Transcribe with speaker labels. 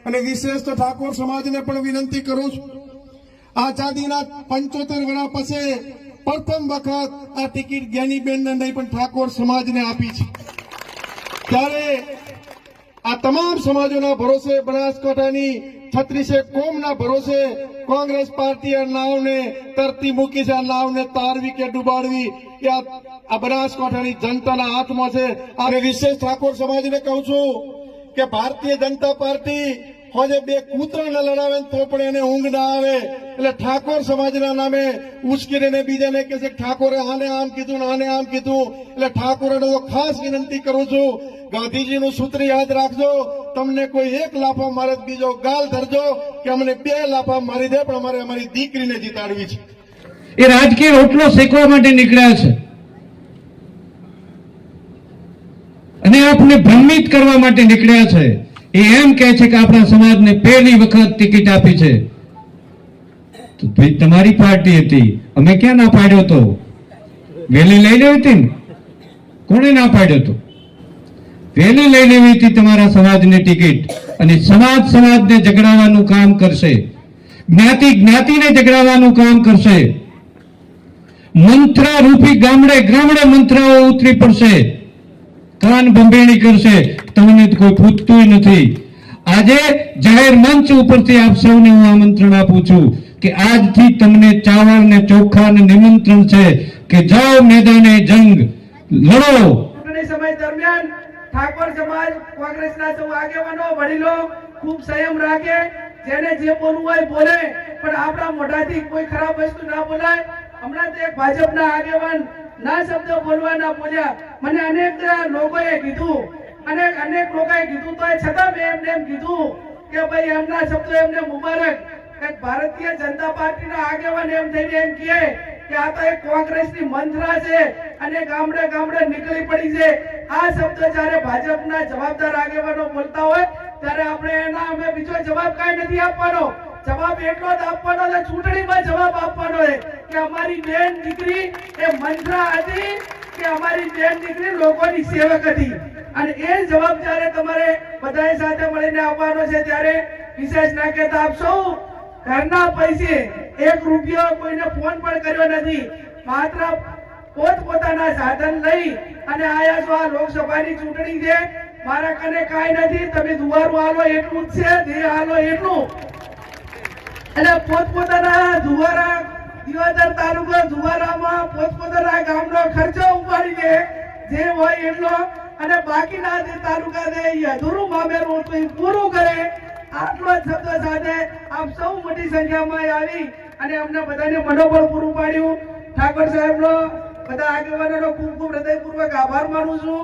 Speaker 1: અને વિશેષ તો ઠાકોર સમાજને પણ વિનંતી કરું છું, આઝાદીના 75 વર્ષ પછી પ્રથમ વખત આ ટિકિટ જ્ઞાનીબેનને નહીં પણ ઠાકોર સમાજને આપી છે। ત્યારે આ તમામ સમાજોના ભરોસે બનાસકાંઠાની 36 કોમના ભરોસે કોંગ્રેસ પાર્ટી આ નાવને તરતી મૂકી છે। આ નાવને તારવી કે ડુબાડવી કે આ બનાસકાંઠાની જનતાના હાથમાં છે। અને વિશેષ ઠાકોર સમાજને કહું છું કે ભારતીય જનતા પાર્ટી હોજે બે કૂતરાને લડાવે તો પણ એને ઊંઘ ના આવે, એટલે ઠાકોર સમાજના નામે ઉશ્કેરીને બીજાને કહે છે ઠાકોરે આને આમ કીધું ને આને આમ કીધું, એટલે ઠાકોરને તો ખાસ વિનંતી કરું છું, ગાંધીજીનું સૂત્ર યાદ રાખજો, તમને કોઈ એક લાફા મારે બીજો ગાલ ધરજો કે અમને 2 લાફા મારી દે પણ અમારે અમારી દીકરીને જીતાડવી છે।
Speaker 2: એ રાજકીય રોટલો શેકવા માટે નીકળ્યા છે અને આપને ભ્રમિત કરવા માટે નીકળ્યા છે। એ એમ કહે છે કે આપણા સમાજને પહેલી વખત ટિકિટ આપી છે, તો ભાઈ તમારી પાર્ટી હતી, અમે ક્યાં ના પાડ્યો તો? વેલી લઈ લેવી હતી ને? કોણે ના પાડ્યો તો? વેલી લઈ લેવી હતી તમારા સમાજની ટિકિટ, અને સમાજને ઝઘડાવવાનું કામ કરશે, જ્ઞાતિને ઝઘડાવવાનું કામ કરશે, મંત્ર રૂપી ગામડે મંત્રાઓ ઉતરી પડશે, કાન બંબેણી કરશે, તમને કોઈ પૂછતું નથી। આજે જાહેર મંચ ઉપરથી આપ સૌને હું આમંત્રણ આપું છું કે આજથી તમને ચાવલ ને ચોખા ને નિમંત્રણ છે કે જાઓ મેદાને જંગ લડો।
Speaker 3: સમય દરમિયાન ઠાકોર સમાજ કોંગ્રેસના સૌ આગેવાનો વડીલો ખૂબ સંયમ રાખે, જેને જે બોલવું હોય બોલે, પણ આપણા મોઢાથી કોઈ ખરાબ વસ્તુ ના બોલાય। હમણાં તો એક ભાજપના આગેવાન ના શબ્દો બોલવા ના બોલ્યા, મને અનેક લોકોએ કીધું, અનેક લોકોએ કીધું તો છતાં મેં એમને એમ કીધું કે ભાઈ એમના શબ્દો એમને મુબારક। એક ભારતીય જનતા પાર્ટીના આગેવાન એમ થઈને એમ કહે કે આ તો એક કોંગ્રેસની મંત્રા છે અને ગામડે નીકળી પડી છે। આ શબ્દ જ્યારે ભાજપના જવાબદાર આગેવાનો બોલતા હોય ત્યારે આપણે એના અમે બીજો જવાબ કાંઈ નથી આપવાનો, જવાબ એટલો જ આપવાનો છે, ચૂંટણીમાં જવાબ આપવાનો છે કે અમારી બેન દીકરી એ મંત્રા હતી, કે અમારી બેન દીકરી લોકોની સેવક હતી, અને એ જવાબ જ્યારે તમારે બધાએ સાથે મળીને આપવાનો છે ત્યારે વિશેષ ના કહેતા આપ સૌ ઘરના પૈસે 1 રૂપિયો કોઈને ફોન પણ કર્યો નથી, માત્ર પોતપોતાના સાધન લઈ અને આયા છો। આ લોકસભાની ચૂંટણી છે, મારા કને કાંઈ નથી, તમે દુવારું હાલો એટલું જ છે, જે હાલો એટલું, એટલે પોતપોતાના દુવારા દિયોદર તાલુકો દુવારામાં પોતપોતાના ગામનો ખર્ચો ઉપાડીને જે હોય એટલો, અને બાકીના જે તાલુકા છે એ અધૂરું મામેરું હતું એ પૂરું કરે। આટલો જ શબ્દ સાથે આપ સૌ મોટી સંખ્યામાં આવી અને અમને બધાને મનોબળ પૂરું પાડ્યું। ઠાકોર સાહેબનો બધા આગેવાનોનો ખૂબ ખૂબ હૃદયપૂર્વક આભાર માનું છું।